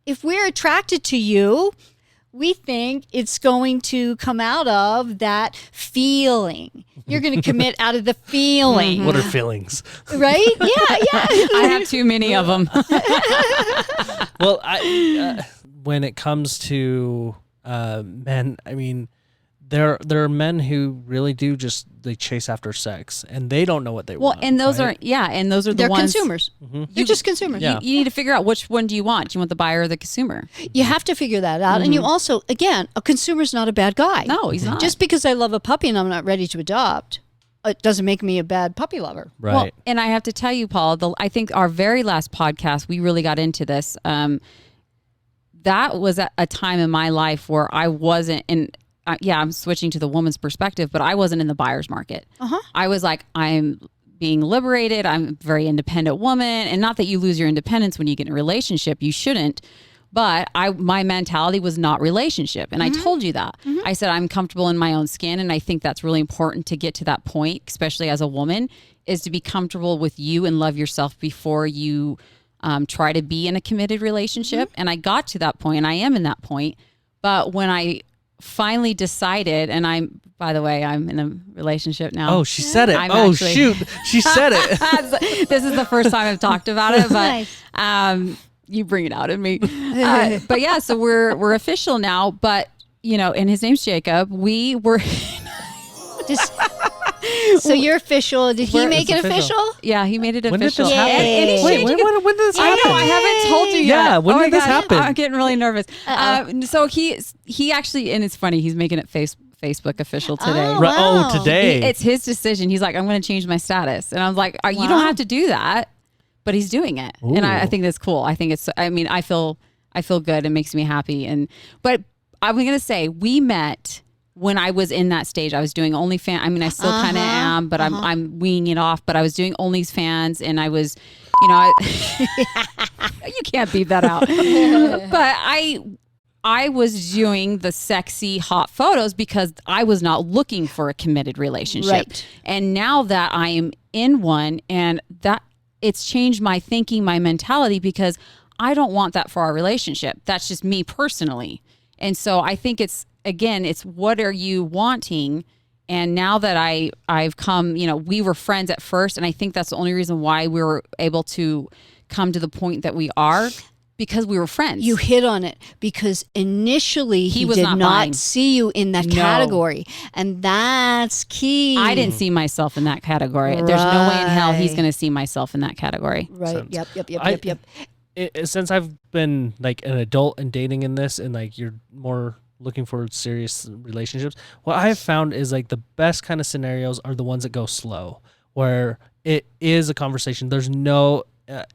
[SPEAKER 4] If we're attracted to you, we think it's going to come out of that feeling. You're going to commit out of the feeling.
[SPEAKER 3] What are feelings?
[SPEAKER 4] Right? Yeah.
[SPEAKER 2] I have too many of them.
[SPEAKER 3] Well, when it comes to men, I mean, there are men who really do they chase after sex, and they don't know what they want.
[SPEAKER 2] Well, and those
[SPEAKER 3] right?
[SPEAKER 2] those are the
[SPEAKER 4] They're
[SPEAKER 2] ones.
[SPEAKER 4] consumers. They're just consumers.
[SPEAKER 3] Yeah.
[SPEAKER 2] You need to figure out which one do you want. Do you want the buyer or the consumer?
[SPEAKER 4] You have to figure that out. And you also, again, a consumer's not a bad guy.
[SPEAKER 2] No, he's not.
[SPEAKER 4] Just because I love a puppy and I'm not ready to adopt, it doesn't make me a bad puppy lover.
[SPEAKER 3] Right.
[SPEAKER 2] Well, and I have to tell you, Paul, I think our very last podcast, we really got into this. That was at a time in my life where I wasn't in. I'm switching to the woman's perspective, but I wasn't in the buyer's market. I was like, I'm being liberated. I'm a very independent woman. And not that you lose your independence when you get in a relationship. You shouldn't. But my mentality was not relationship. And I told you that. I said, I'm comfortable in my own skin. And I think that's really important to get to that point, especially as a woman, is to be comfortable with you and love yourself before you try to be in a committed relationship. And I got to that point, and I am in that point. But when I finally decided, and by the way, I'm in a relationship now.
[SPEAKER 3] Oh, she said it.
[SPEAKER 2] Actually,
[SPEAKER 3] shoot. She said it.
[SPEAKER 2] This is the first time I've talked about it, but
[SPEAKER 4] Nice.
[SPEAKER 2] you bring it out in me. But yeah, so we're official now, but and his name's Jacob. We were
[SPEAKER 4] So you're official. Did he make it official?
[SPEAKER 2] Yeah, he made it
[SPEAKER 3] When did
[SPEAKER 2] official.
[SPEAKER 3] this happen?
[SPEAKER 2] And he's
[SPEAKER 3] Wait,
[SPEAKER 2] changing
[SPEAKER 3] when did this
[SPEAKER 2] I
[SPEAKER 3] happen?
[SPEAKER 2] know, I haven't told you yet.
[SPEAKER 3] Yeah, when
[SPEAKER 2] Oh
[SPEAKER 3] did
[SPEAKER 2] my
[SPEAKER 3] this
[SPEAKER 2] gosh,
[SPEAKER 3] happen?
[SPEAKER 2] I'm getting really nervous. So he actually, and it's funny, he's making it Facebook official today.
[SPEAKER 4] Oh,
[SPEAKER 3] Right.
[SPEAKER 4] wow.
[SPEAKER 3] Oh, today.
[SPEAKER 2] It's his decision. He's like, I'm going to change my status. And I was like, you don't have to do that, but he's doing it. And I
[SPEAKER 3] Ooh.
[SPEAKER 2] think that's cool. I think I feel good. It makes me happy. But I'm going to say we met when I was in that stage. I was doing OnlyFans. I mean, I still kind of am, but I'm weaning it off, but I was doing OnlyFans, and I was, you can't beat that out. But I was doing the sexy, hot photos because I was not looking for a committed relationship.
[SPEAKER 4] Right.
[SPEAKER 2] And now that I am in one, and that it's changed my thinking, my mentality, because I don't want that for our relationship. That's just me personally. And so I think it's what are you wanting? And now that I've come, we were friends at first, and I think that's the only reason why we were able to come to the point that we are, because we were friends.
[SPEAKER 4] You hit on it, because initially he
[SPEAKER 2] was
[SPEAKER 4] did
[SPEAKER 2] not
[SPEAKER 4] not
[SPEAKER 2] buying.
[SPEAKER 4] see you in that
[SPEAKER 2] No.
[SPEAKER 4] category. And that's key.
[SPEAKER 2] I didn't see myself in that category. There's no way in hell he's going to see myself in that category.
[SPEAKER 4] Right.
[SPEAKER 3] So-
[SPEAKER 4] Yep.
[SPEAKER 3] Since I've been like an adult and dating in this, and like you're more looking for serious relationships, what I have found is like the best kind of scenarios are the ones that go slow, where it is a conversation. There's no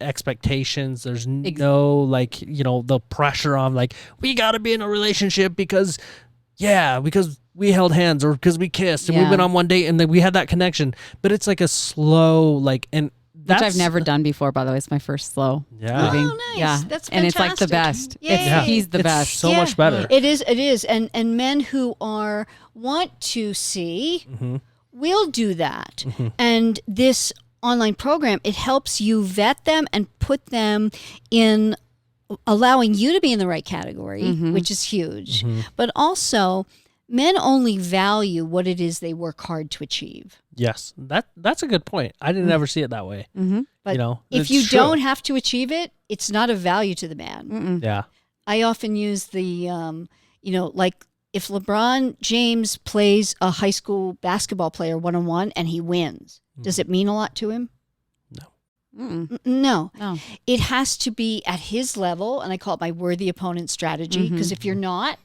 [SPEAKER 3] expectations. There's no the pressure on like, we got to be in a relationship because yeah, because we held hands or because we kissed and we
[SPEAKER 2] Yeah.
[SPEAKER 3] went on one date and then we had that connection. But it's like a slow, like, and that's
[SPEAKER 2] Which I've never done before, by the way. It's my first slow
[SPEAKER 3] Yeah.
[SPEAKER 2] moving.
[SPEAKER 4] Oh, nice.
[SPEAKER 2] Yeah.
[SPEAKER 4] That's
[SPEAKER 2] and it's like the
[SPEAKER 4] fantastic.
[SPEAKER 2] best.
[SPEAKER 4] Yay.
[SPEAKER 3] Yeah.
[SPEAKER 2] He's the
[SPEAKER 3] It's
[SPEAKER 2] best.
[SPEAKER 3] so much better.
[SPEAKER 4] It is. And men who want to see will do that. And this online program, it helps you vet them and put them in allowing you to be in the right category, which is huge. But also, men only value what it is they work hard to achieve.
[SPEAKER 3] Yes, that's a good point. I didn't ever see it that way.
[SPEAKER 4] But
[SPEAKER 3] You know,
[SPEAKER 4] if
[SPEAKER 3] it's
[SPEAKER 4] you
[SPEAKER 3] true.
[SPEAKER 4] don't have to achieve it, it's not of value to the man.
[SPEAKER 3] Yeah.
[SPEAKER 4] I often use the, like if LeBron James plays a high school basketball player one-on-one and he wins, does it mean a lot to him? No.
[SPEAKER 2] No.
[SPEAKER 4] It has to be at his level, and I call it my worthy opponent strategy, because if you're not,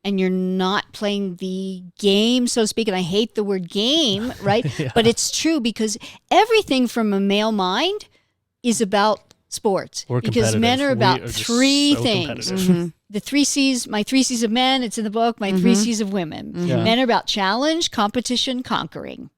[SPEAKER 4] and you're not playing the game, so to speak, and I hate the word game, right? But it's true, because everything from a male mind is about sports.
[SPEAKER 3] We're
[SPEAKER 4] because men
[SPEAKER 3] competitive.
[SPEAKER 4] are about
[SPEAKER 3] We are just
[SPEAKER 4] three
[SPEAKER 3] so
[SPEAKER 4] things.
[SPEAKER 3] competitive.
[SPEAKER 4] The 3 C's, my 3 C's of men, it's in the book, my 3 C's of women.
[SPEAKER 3] Yeah.
[SPEAKER 4] Men are about challenge, competition, conquering.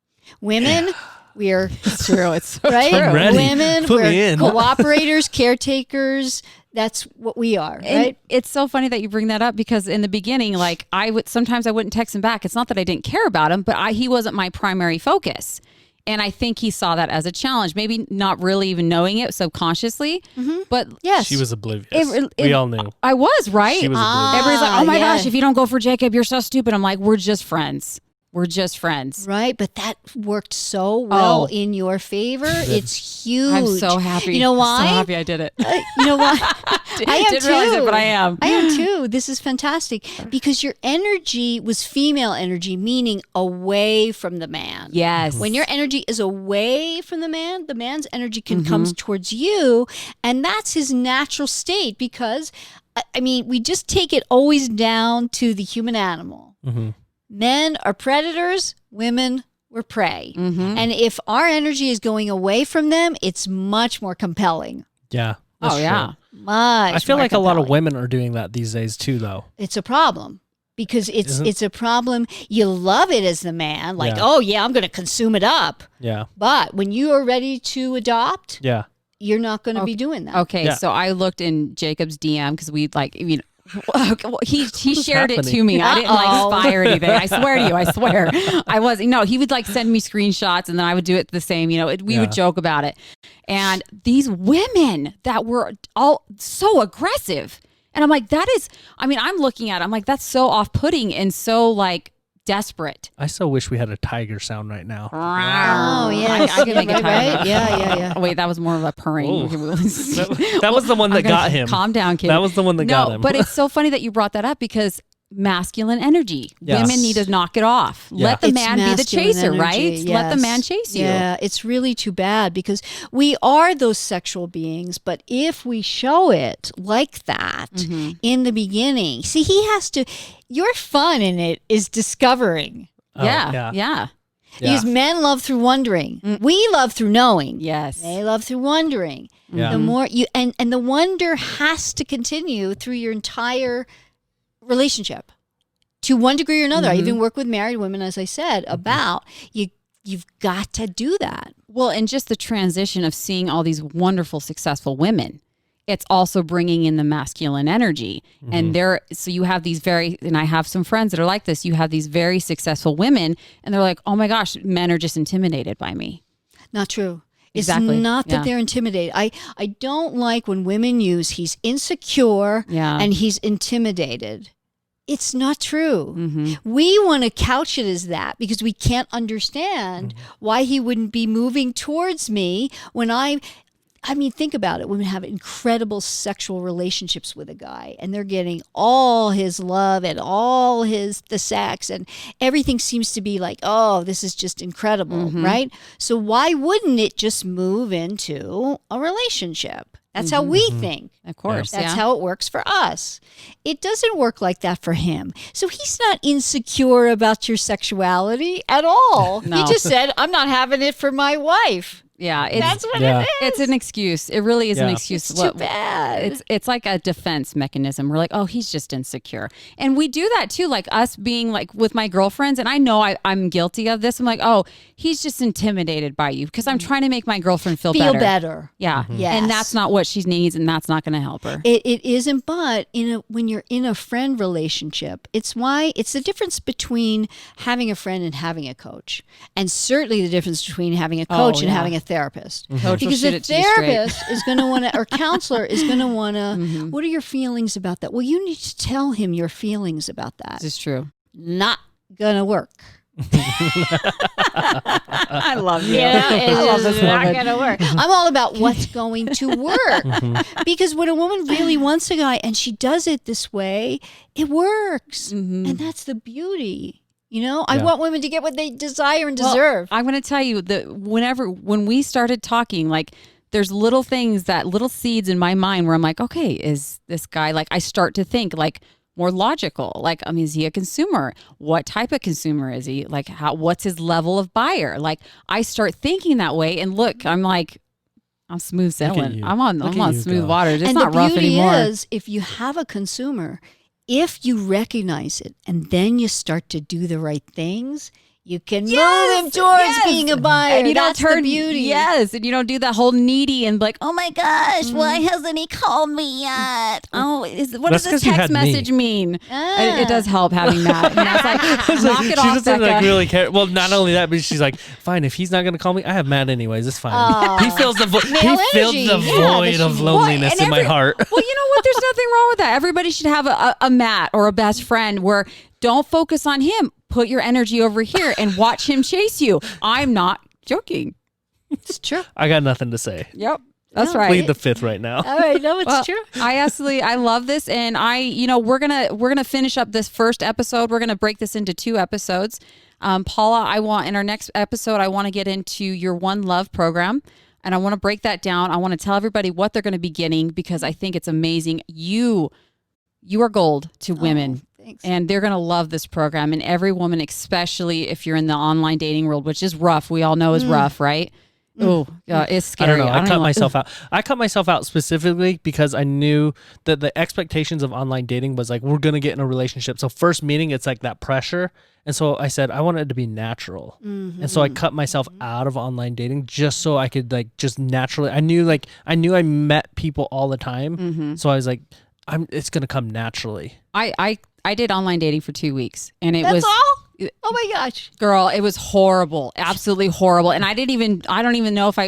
[SPEAKER 4] Women, we are
[SPEAKER 2] It's true. It's so
[SPEAKER 4] right?
[SPEAKER 2] true.
[SPEAKER 3] I'm ready.
[SPEAKER 4] Women,
[SPEAKER 3] Put me
[SPEAKER 4] we're
[SPEAKER 3] in.
[SPEAKER 4] cooperators, caretakers. That's what we are,
[SPEAKER 2] And
[SPEAKER 4] right?
[SPEAKER 2] it's so funny that you bring that up, because in the beginning, like sometimes I wouldn't text him back. It's not that I didn't care about him, but he wasn't my primary focus. And I think he saw that as a challenge, maybe not really even knowing it subconsciously, but
[SPEAKER 4] Yes.
[SPEAKER 3] She was oblivious.
[SPEAKER 2] It-
[SPEAKER 3] we all knew.
[SPEAKER 2] I was, right?
[SPEAKER 3] She was oblivious.
[SPEAKER 2] Everybody's like, oh my
[SPEAKER 4] yeah.
[SPEAKER 2] gosh, if you don't go for Jacob, you're so stupid. I'm like, we're just friends. We're just friends.
[SPEAKER 4] Right, but that worked so well
[SPEAKER 2] Oh.
[SPEAKER 4] in your favor. It's huge.
[SPEAKER 2] I'm so happy.
[SPEAKER 4] You know why?
[SPEAKER 2] So happy I did it.
[SPEAKER 4] You know why? I am
[SPEAKER 2] Didn't
[SPEAKER 4] too.
[SPEAKER 2] realize it, but I am.
[SPEAKER 4] I am too. This is fantastic because your energy was female energy, meaning away from the man.
[SPEAKER 2] Yes.
[SPEAKER 4] When your energy is away from the man's energy can comes towards you, and that's his natural state. Because, I mean, we just take it always down to the human animal. Men are predators, women were prey. And if our energy is going away from them, it's much more compelling.
[SPEAKER 3] Yeah. that's
[SPEAKER 2] Oh, yeah.
[SPEAKER 3] true.
[SPEAKER 4] Much
[SPEAKER 3] I feel
[SPEAKER 4] more
[SPEAKER 3] like a lot of
[SPEAKER 4] compelling.
[SPEAKER 3] women are doing that these days too, though.
[SPEAKER 4] It's a problem. Because
[SPEAKER 3] Isn't-
[SPEAKER 4] it's a problem. You love it as the man, like,
[SPEAKER 3] Yeah.
[SPEAKER 4] oh yeah, I'm going to consume it up.
[SPEAKER 3] Yeah.
[SPEAKER 4] But when you are ready to adopt,
[SPEAKER 3] Yeah.
[SPEAKER 4] you're not going to be doing that.
[SPEAKER 2] Okay,
[SPEAKER 3] Yeah.
[SPEAKER 2] so I looked in Jacob's DM because we he shared it to
[SPEAKER 3] happening?
[SPEAKER 2] me. I didn't
[SPEAKER 4] Uh-oh.
[SPEAKER 2] like spy or anything. I swear to you, I swear. I was he would like send me screenshots and then I would do it the same. We
[SPEAKER 3] Yeah.
[SPEAKER 2] would joke about it. And these women that were all so aggressive, and I'm like, I'm looking at it, I'm like, that's so off-putting and so like desperate.
[SPEAKER 3] I still wish we had a tiger sound right now.
[SPEAKER 4] Oh yeah,
[SPEAKER 2] I can make a tiger.
[SPEAKER 4] right? Yeah.
[SPEAKER 2] Oh, wait, that was more of a purring.
[SPEAKER 3] Oh. That was the one that got him.
[SPEAKER 2] Calm down, kid.
[SPEAKER 3] That was the one that got him.
[SPEAKER 2] But it's so funny that you brought that up because masculine energy.
[SPEAKER 3] Yes.
[SPEAKER 2] Women need to knock it off.
[SPEAKER 3] Yeah.
[SPEAKER 2] Let the
[SPEAKER 4] It's
[SPEAKER 2] man be the
[SPEAKER 4] masculine
[SPEAKER 2] chaser,
[SPEAKER 4] energy,
[SPEAKER 2] right? Let the
[SPEAKER 4] yes.
[SPEAKER 2] man chase you.
[SPEAKER 4] Yeah, it's really too bad because we are those sexual beings, but if we show it like that
[SPEAKER 2] Mm-hmm.
[SPEAKER 4] in the beginning, see, your fun in it is discovering.
[SPEAKER 3] Oh,
[SPEAKER 2] Yeah.
[SPEAKER 3] yeah.
[SPEAKER 4] Because men love through wondering. We love through knowing.
[SPEAKER 2] Yes.
[SPEAKER 4] They love through wondering.
[SPEAKER 3] Yeah.
[SPEAKER 4] The more you and the wonder has to continue through your entire relationship to one degree or another. I even work with married women, as I said, about you've got to do that.
[SPEAKER 2] Well, and just the transition of seeing all these wonderful, successful women, it's also bringing in the masculine energy. And so you have these and I have some friends that are like this, you have these very successful women and they're like, oh my gosh, men are just intimidated by me.
[SPEAKER 4] Not true. It's
[SPEAKER 2] Exactly.
[SPEAKER 4] not that
[SPEAKER 2] Yeah.
[SPEAKER 4] they're intimidated. I don't like when women use he's insecure
[SPEAKER 2] Yeah.
[SPEAKER 4] and he's intimidated. It's not true.
[SPEAKER 2] Mm-hmm.
[SPEAKER 4] We want to couch it as that because we can't understand why he wouldn't be moving towards me when I mean, think about it. Women have incredible sexual relationships with a guy and they're getting all his love and all the sex and everything seems to be like, oh, this is just incredible, right? So why wouldn't it just move into a relationship? That's how we think.
[SPEAKER 2] Of course.
[SPEAKER 4] That's how it works for us. It doesn't work like that for him. So he's not insecure about your sexuality at all.
[SPEAKER 2] No.
[SPEAKER 4] He just said, I'm not having it for my wife.
[SPEAKER 2] Yeah, it's,
[SPEAKER 4] That's what
[SPEAKER 3] Yeah.
[SPEAKER 4] it is.
[SPEAKER 2] it's an excuse. It really is an
[SPEAKER 3] Yeah.
[SPEAKER 2] excuse.
[SPEAKER 4] It's too bad.
[SPEAKER 2] It's like a defense mechanism. We're like, oh, he's just insecure. And we do that too, like us being like with my girlfriends. And I know I'm guilty of this. I'm like, oh, he's just intimidated by you because I'm trying to make my girlfriend feel better. Yeah.
[SPEAKER 4] Yes.
[SPEAKER 2] And that's not what she needs, and that's not going to help her.
[SPEAKER 4] It isn't, but when you're in a friend relationship, it's the difference between having a friend and having a coach, and certainly the difference between having a coach and
[SPEAKER 2] yeah.
[SPEAKER 4] having a therapist.
[SPEAKER 2] Coach will
[SPEAKER 4] Because
[SPEAKER 2] shoot
[SPEAKER 4] the
[SPEAKER 2] it to you straight.
[SPEAKER 4] therapist is going to want to, or counselor is going to want to. What are your feelings about that? Well, you need to tell him your feelings about that.
[SPEAKER 2] This is true.
[SPEAKER 4] Not gonna work.
[SPEAKER 2] I love you.
[SPEAKER 4] Yeah,
[SPEAKER 2] love this
[SPEAKER 4] it's not
[SPEAKER 2] woman.
[SPEAKER 4] going to work. I'm all about what's going to work. Because when a woman really wants a guy and she does it this way, it works. And that's the beauty. You know, I want women to get what they desire and deserve.
[SPEAKER 2] I'm going to tell you that when we started talking, like there's little things, that little seeds in my mind where I'm like, okay, is this guy, like I start to think like more logical. Like, I mean, is he a consumer? What type of consumer is he? Like, what's his level of buyer? Like, I start thinking that way. And look, I'm like, I'm smooth sailing.
[SPEAKER 3] you.
[SPEAKER 2] I'm on
[SPEAKER 3] Look at you
[SPEAKER 2] smooth
[SPEAKER 3] go.
[SPEAKER 2] waters. It's
[SPEAKER 4] and
[SPEAKER 2] not
[SPEAKER 4] the
[SPEAKER 2] rough
[SPEAKER 4] beauty
[SPEAKER 2] anymore.
[SPEAKER 4] is, if you have a consumer, if you recognize it and then you start to do the right things, you can move him towards being a buyer.
[SPEAKER 2] And you
[SPEAKER 4] That's
[SPEAKER 2] don't turn
[SPEAKER 4] the beauty.
[SPEAKER 2] Yes, and you don't do that whole needy and like, oh my gosh, why hasn't he called me yet? Oh, what
[SPEAKER 3] That's
[SPEAKER 2] does this
[SPEAKER 3] 'cause you
[SPEAKER 2] text
[SPEAKER 3] had me.
[SPEAKER 2] message mean?
[SPEAKER 4] Ah.
[SPEAKER 2] It does help having that. And I was like, knock it
[SPEAKER 3] she
[SPEAKER 2] off,
[SPEAKER 3] doesn't like
[SPEAKER 2] Becca.
[SPEAKER 3] really care. Well, not only that, but she's like, fine. If he's not going to call me, I have Matt anyways. It's fine. He fills the
[SPEAKER 4] Male
[SPEAKER 3] filled
[SPEAKER 4] energy.
[SPEAKER 3] the
[SPEAKER 4] Yeah,
[SPEAKER 3] void
[SPEAKER 4] that's
[SPEAKER 3] of
[SPEAKER 4] right.
[SPEAKER 3] loneliness in my heart.
[SPEAKER 2] Well, you know what? There's nothing wrong with that. Everybody should have a Matt or a best friend where don't focus on him. Put your energy over here and watch him chase you. I'm not joking.
[SPEAKER 4] It's true.
[SPEAKER 3] I got nothing to say.
[SPEAKER 2] Yep. That's
[SPEAKER 4] No,
[SPEAKER 2] right.
[SPEAKER 3] Plead the fifth right now.
[SPEAKER 4] All right, no, it's
[SPEAKER 2] Well,
[SPEAKER 4] true.
[SPEAKER 2] I love this, and we're gonna finish up this first episode. We're gonna break this into 2 episodes. Paula, in our next episode, I want to get into your One Love program, and I want to break that down. I want to tell everybody what they're going to be getting because I think it's amazing. You are gold to women.
[SPEAKER 4] Thanks.
[SPEAKER 2] And they're going to love this program. And every woman, especially if you're in the online dating world, which is rough. We all know is rough, right? Oh, it's
[SPEAKER 3] I
[SPEAKER 2] scary.
[SPEAKER 3] don't know. I cut
[SPEAKER 2] even-
[SPEAKER 3] myself out. I cut myself out specifically because I knew that the expectations of online dating was like, we're going to get in a relationship. So first meeting, it's like that pressure. And so I said, I want it to be natural. And so I cut myself out of online dating just so I could like, just naturally, I knew I met people all the time. So I was like, it's going to come naturally.
[SPEAKER 2] I did online dating for 2 weeks, and it
[SPEAKER 4] That's
[SPEAKER 2] was
[SPEAKER 4] all? Oh my gosh.
[SPEAKER 2] girl, it was horrible, absolutely horrible. And I don't even know if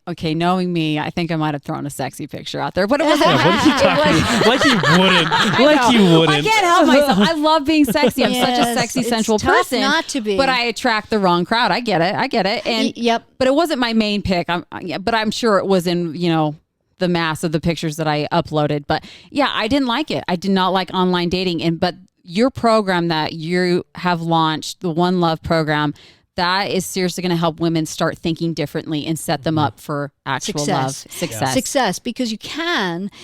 [SPEAKER 2] okay, knowing me, I think I might have thrown a sexy picture out there, but it was
[SPEAKER 3] Yeah, what are you talking about? Like you wouldn't. Like you
[SPEAKER 2] I
[SPEAKER 3] wouldn't.
[SPEAKER 2] can't help myself. I love being sexy. I'm such a
[SPEAKER 4] Yes,
[SPEAKER 2] sexy,
[SPEAKER 4] it's
[SPEAKER 2] sensual
[SPEAKER 4] tough
[SPEAKER 2] person.
[SPEAKER 4] not to be.
[SPEAKER 2] But I attract the wrong crowd. I get it. And
[SPEAKER 4] Yep.
[SPEAKER 2] but it wasn't my main pick. But I'm sure it was in, the mass of the pictures that I uploaded. But yeah, I didn't like it. I did not like online dating. But your program that you have launched, the One Love program, that is seriously going to help women start thinking differently and set them up for actual love, success.
[SPEAKER 4] Because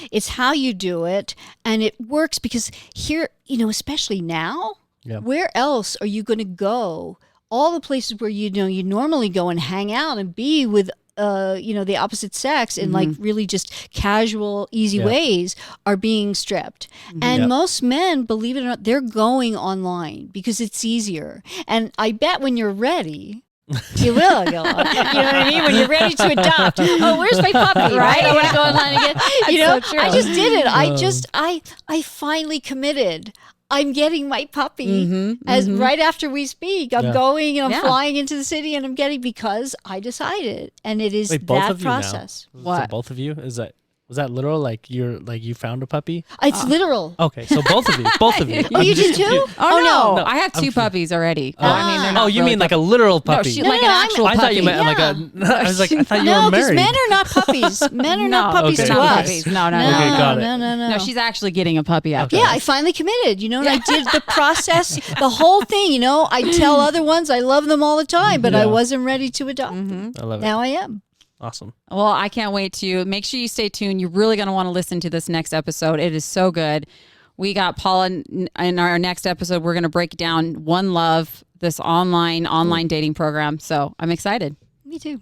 [SPEAKER 4] it's how you do it, and it works because here, especially now, where else are you going to go? All the places where you normally go and hang out and be with the opposite sex in like really just casual, easy ways are being stripped. And most men, believe it or not, they're going online because it's easier. And I bet when you're ready, you will go on. You know what I mean? When you're ready to adopt. Oh, where's my puppy? Right? I want to go online again. I just did it. I finally committed. I'm getting my puppy right after we speak. I'm going and I'm flying into the city and I'm getting because I decided. And it is
[SPEAKER 3] Wait, both
[SPEAKER 4] that
[SPEAKER 3] of you now?
[SPEAKER 4] process.
[SPEAKER 3] So both of you? Was that literal? Like you found a puppy?
[SPEAKER 4] It's literal.
[SPEAKER 3] Okay, so both of you.
[SPEAKER 4] Oh, you did too?
[SPEAKER 2] Oh, no.
[SPEAKER 3] No,
[SPEAKER 2] I have 2 puppies already.
[SPEAKER 4] Ah.
[SPEAKER 2] I mean, they're not
[SPEAKER 3] Oh, you
[SPEAKER 2] really
[SPEAKER 3] mean like a
[SPEAKER 2] puppies.
[SPEAKER 3] literal
[SPEAKER 2] No,
[SPEAKER 3] puppy?
[SPEAKER 2] like an actual
[SPEAKER 3] I
[SPEAKER 2] puppy.
[SPEAKER 3] thought you meant like I was like, I thought you
[SPEAKER 4] No,
[SPEAKER 3] were
[SPEAKER 4] because
[SPEAKER 3] married.
[SPEAKER 4] men are not puppies. Men are not puppies
[SPEAKER 3] Okay.
[SPEAKER 4] to
[SPEAKER 2] Not
[SPEAKER 4] us.
[SPEAKER 2] puppies. No.
[SPEAKER 3] Okay, got it.
[SPEAKER 4] No.
[SPEAKER 2] No, she's actually getting a puppy after
[SPEAKER 4] Yeah,
[SPEAKER 2] this.
[SPEAKER 4] I finally committed, and I did the process, the whole thing, I tell other ones I love them all the time, but I wasn't ready to adopt them.
[SPEAKER 3] I love it.
[SPEAKER 4] Now I am.
[SPEAKER 3] Awesome.
[SPEAKER 2] Well, I can't wait to make sure you stay tuned. You're really going to want to listen to this next episode. It is so good. We got Paula in our next episode. We're going to break down One Love, this online dating program. So I'm excited.
[SPEAKER 4] Me too.